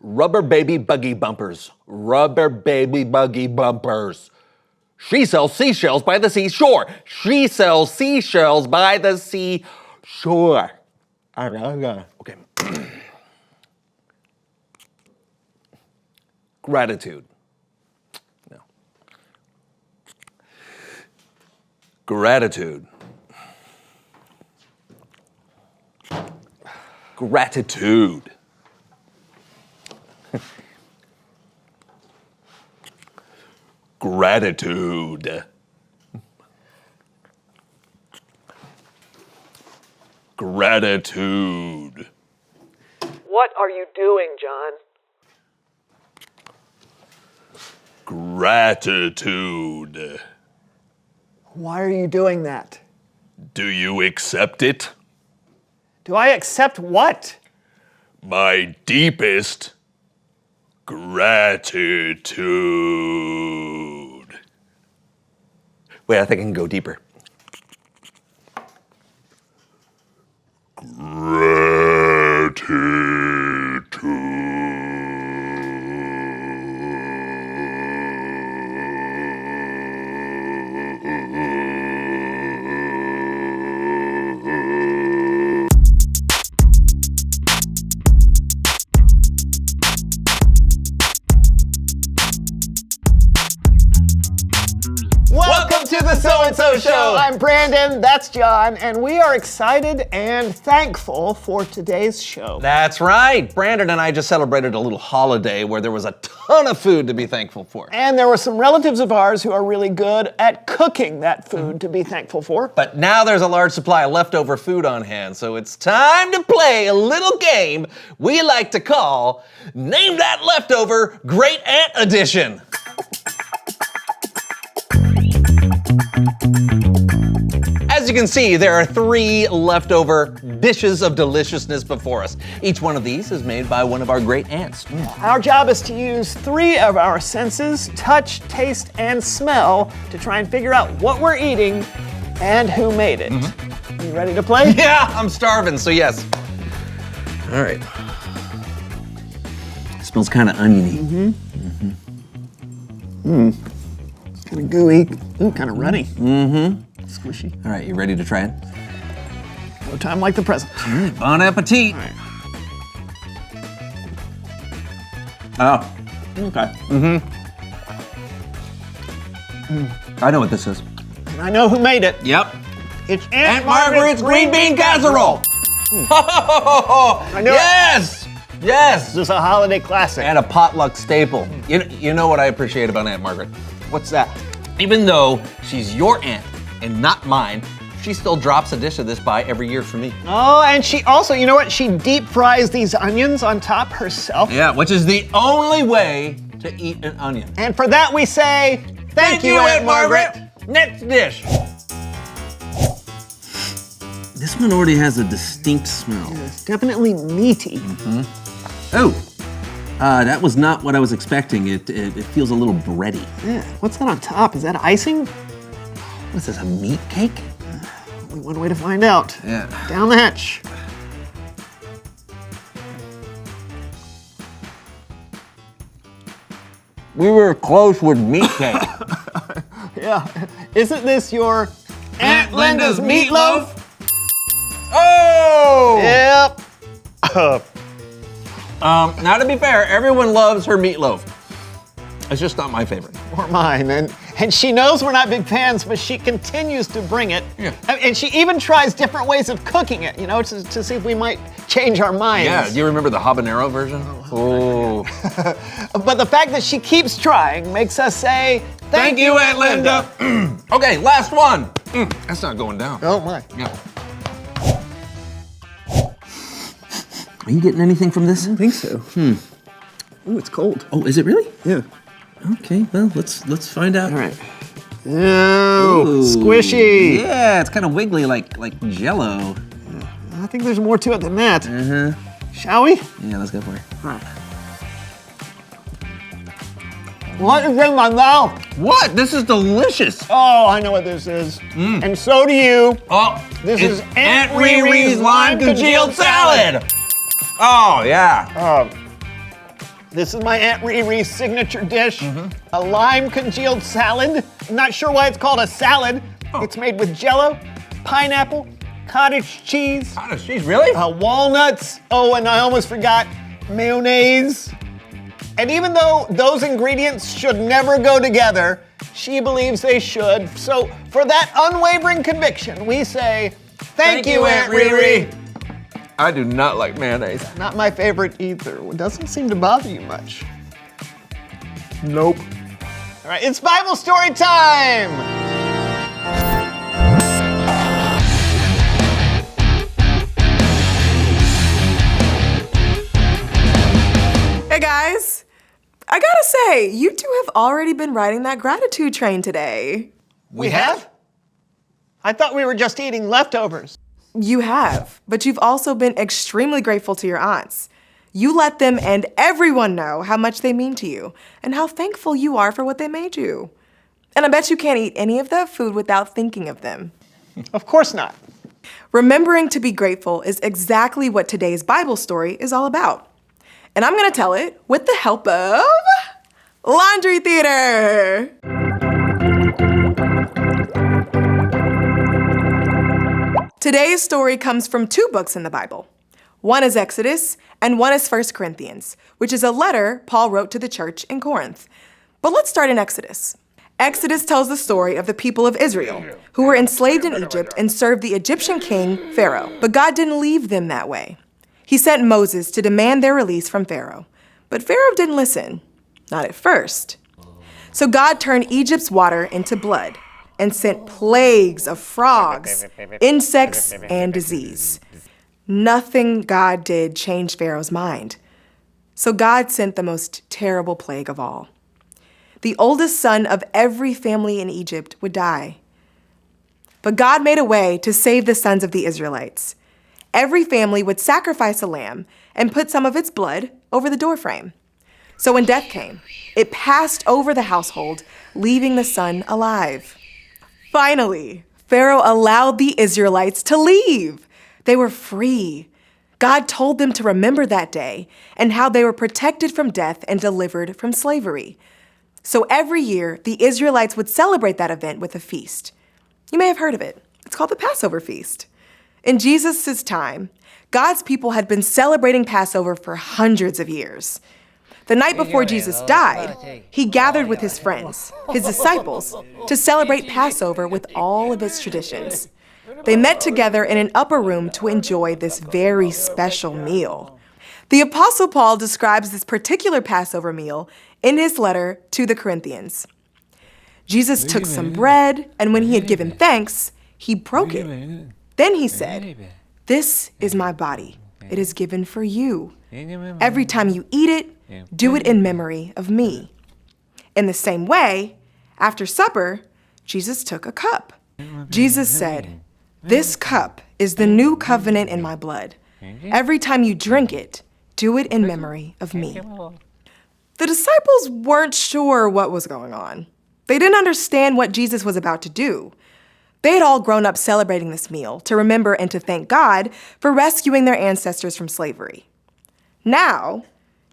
Rubber baby buggy bumpers. Rubber baby buggy bumpers. She sells seashells by the seashore. She sells seashells by the seashore. Okay. Gratitude. No. Gratitude. Gratitude. Gratitude. Gratitude. What are you doing, John? Gratitude. Why are you doing that? Do you accept it? Do I accept what? My deepest gratitude. Wait, I think I can go deeper. Welcome to the So-and-So Show. I'm Brandon, that's John, and we are excited and thankful for today's show. That's right. Brandon and I just celebrated a little holiday where there was a ton of food to be thankful for. And there were some relatives of ours who are really good at cooking that food to be thankful for. But now there's a large supply of leftover food on hand, so it's time to play a little game we like to call Name That Leftover Great Aunt Edition. As you can see, there are 3 leftover dishes of deliciousness before us. Each one of these is made by one of our great aunts. Our job is to use 3 of our senses, touch, taste, and smell, to try and figure out what we're eating and who made it. You ready to play? Yeah, I'm starving, so yes. All right. Smells kind of oniony. Kind of gooey. Ooh, kind of runny. Squishy. All right, you ready to try it? No time like the present. Bon appetit. All right. Oh, Okay. I know what this is. And I know who made it. Yep. It's Aunt Margaret's green bean casserole. I knew it. Yes. Yes. This is a holiday classic. And a potluck staple. You know what I appreciate about Aunt Margaret? What's that? Even though she's your aunt and not mine, she still drops a dish of this by every year for me. Oh, and she also, you know what? She deep fries these onions on top herself. Yeah, which is the only way to eat an onion. And for that we say, thank you, Aunt Margaret. Next dish. This one already has a distinct smell. It's definitely meaty. Oh, that was not what I was expecting. It feels a little bready. Yeah. What's that on top? Is that icing? What's this, a meat cake? Only one way to find out. Yeah. Down the hatch. We were close with meat cake. Yeah. Isn't this your Aunt Linda's meatloaf? Oh! Yep. Now to be fair, everyone loves her meatloaf. It's just not my favorite. Or mine. And she knows we're not big fans, but she continues to bring it. Yeah. And she even tries different ways of cooking it, you know, to see if we might change our minds. Yeah, do you remember the habanero version? Oh. But the fact that she keeps trying makes us say, Thank you, Aunt Linda. Okay, last one. That's not going down. Oh my. Yeah. Are you getting anything from this? I don't think so. Ooh, it's cold. Oh, is it really? Yeah. Okay, well, let's find out. All right. Ooh, squishy. Yeah, it's kind of wiggly like Jell-O. I think there's more to it than that. Shall we? Yeah, let's go for it. All right. What is in my mouth? What? This is delicious. Oh, I know what this is. And so do you. Oh, This it's is Aunt Riri's lime congealed salad. Oh, yeah. This is my Aunt Riri's signature dish, a lime congealed salad. I'm not sure why it's called a salad. It's made with Jell-O, pineapple, cottage cheese, Cottage cheese, really? walnuts. Oh, and I almost forgot mayonnaise. And even though those ingredients should never go together, she believes they should. So for that unwavering conviction, we say, thank you, Aunt Riri. I do not like mayonnaise. Not my favorite either. It doesn't seem to bother you much. Nope. All right, it's Bible story time. Hey guys, I gotta say, you two have already been riding that gratitude train today. We have? I thought we were just eating leftovers. You have, but you've also been extremely grateful to your aunts. You let them and everyone know how much they mean to you and how thankful you are for what they made you. And I bet you can't eat any of that food without thinking of them. Of course not. Remembering to be grateful is exactly what today's Bible story is all about. And I'm gonna tell it with the help of Laundry Theater. Today's story comes from two books in the Bible. One is Exodus and one is 1 Corinthians, which is a letter Paul wrote to the church in Corinth. But let's start in Exodus. Exodus tells the story of the people of Israel who were enslaved in Egypt and served the Egyptian king, Pharaoh. But God didn't leave them that way. He sent Moses to demand their release from Pharaoh. But Pharaoh didn't listen, not at first. So God turned Egypt's water into blood and sent plagues of frogs, insects, and disease. Nothing God did changed Pharaoh's mind. So God sent the most terrible plague of all. The oldest son of every family in Egypt would die. But God made a way to save the sons of the Israelites. Every family would sacrifice a lamb and put some of its blood over the doorframe. So when death came, it passed over the household, leaving the son alive. Finally, Pharaoh allowed the Israelites to leave. They were free. God told them to remember that day and how they were protected from death and delivered from slavery. So every year, the Israelites would celebrate that event with a feast. You may have heard of it. It's called the Passover Feast. In Jesus' time, God's people had been celebrating Passover for hundreds of years. The night before Jesus died, he gathered with his friends, his disciples, to celebrate Passover with all of its traditions. They met together in an upper room to enjoy this very special meal. The Apostle Paul describes this particular Passover meal in his letter to the Corinthians. Jesus took some bread, and when he had given thanks, he broke it. Then he said, "This is my body. It is given for you. Every time you eat it, do it in memory of me." In the same way, after supper, Jesus took a cup. Jesus said, "This cup is the new covenant in my blood. Every time you drink it, do it in memory of me." The disciples weren't sure what was going on. They didn't understand what Jesus was about to do. They had all grown up celebrating this meal to remember and to thank God for rescuing their ancestors from slavery. Now,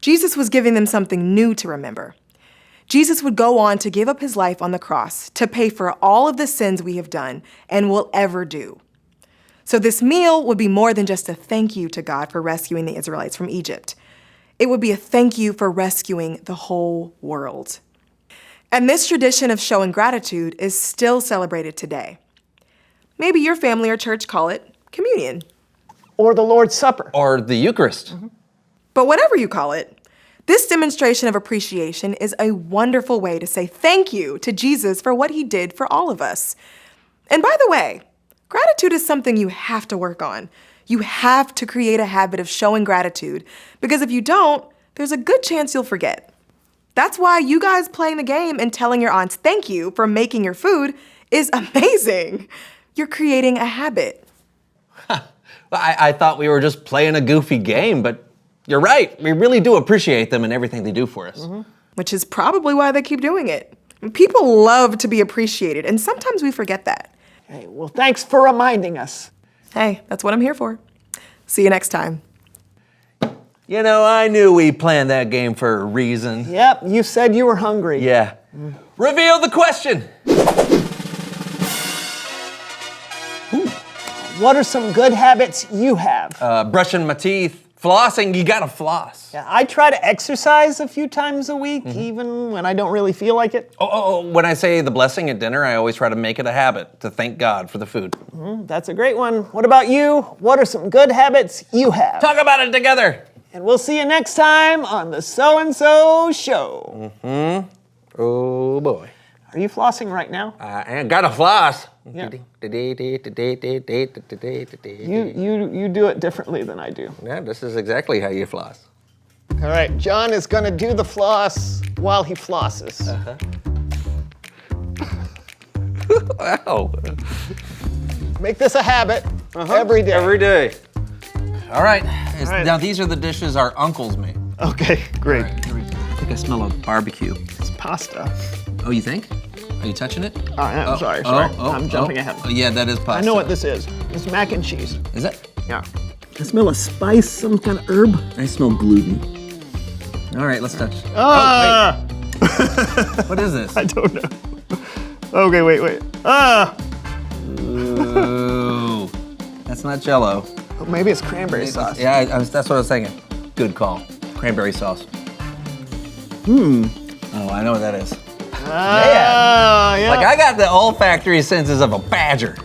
Jesus was giving them something new to remember. Jesus would go on to give up his life on the cross to pay for all of the sins we have done and will ever do. So this meal would be more than just a thank you to God for rescuing the Israelites from Egypt. It would be a thank you for rescuing the whole world. And this tradition of showing gratitude is still celebrated today. Maybe your family or church call it communion. Or the Lord's Supper. Or the Eucharist. But whatever you call it, this demonstration of appreciation is a wonderful way to say thank you to Jesus for what he did for all of us. And by the way, gratitude is something you have to work on. You have to create a habit of showing gratitude, because if you don't, there's a good chance you'll forget. That's why you guys playing the game and telling your aunts thank you for making your food is amazing. You're creating a habit. I thought we were just playing a goofy game, but you're right. We really do appreciate them and everything they do for us. Which is probably why they keep doing it. People love to be appreciated, and sometimes we forget that. Hey, well, thanks for reminding us. Hey, that's what I'm here for. See you next time. You know, I knew we planned that game for a reason. Yep, you said you were hungry. Yeah. Reveal the question. What are some good habits you have? Brushing my teeth. Flossing, you gotta floss. Yeah, I try to exercise a few times a week, even when I don't really feel like it. When I say the blessing at dinner, I always try to make it a habit to thank God for the food. That's a great one. What about you? What are some good habits you have? Talk about it together. And we'll see you next time on the So and So Show. Oh boy. Are you flossing right now? I gotta floss. Yeah. Yeah, You do it differently than I do. this is exactly how you floss. All right, John is gonna do the floss while he flosses. Wow. Make this a habit every day. Every day. All right. right. Now these are the dishes our uncles made. Okay, great. I think I smell a barbecue. It's pasta. Oh, you think? Are you touching it? Oh, I'm sorry. I'm jumping ahead. Oh, yeah, that is pasta. I know what this is. It's mac and cheese. Is it? Yeah. I smell a spice, some kind of herb. I smell gluten. All right, let's touch. Ah! What is this? I don't know. Okay, wait. Ah! Ooh, that's not Jell-O. Maybe it's cranberry sauce. Yeah, that's what I was thinking. Good call. Cranberry sauce. Oh, I know what that is. Ah, yeah. Like I got the olfactory senses of a badger.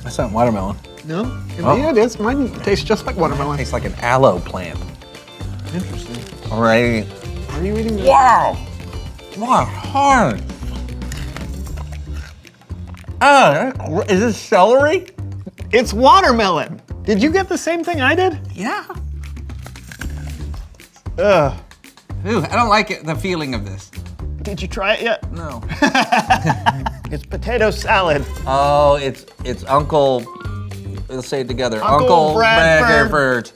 That's not watermelon. No? Yeah, it is. Mine tastes just like watermelon. Tastes like an aloe plant. Interesting. All right. Are you eating Wow. Wow, hard. Is this celery? It's watermelon. Did you get the same thing I did? Yeah. Ugh. Ooh, I don't like it, the feeling of this. Did you try it yet? No. It's potato salad. Oh, it's Uncle. Let's say it together. Uncle Bradford.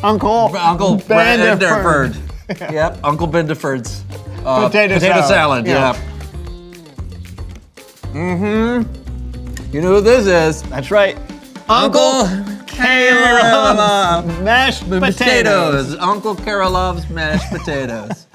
Uncle Bradford. Yep, Uncle Bendeford's Potato salad. Yeah. Yep. You know who this is? That's right. Uncle Caleb's mashed potatoes. Uncle Kara loves mashed potatoes.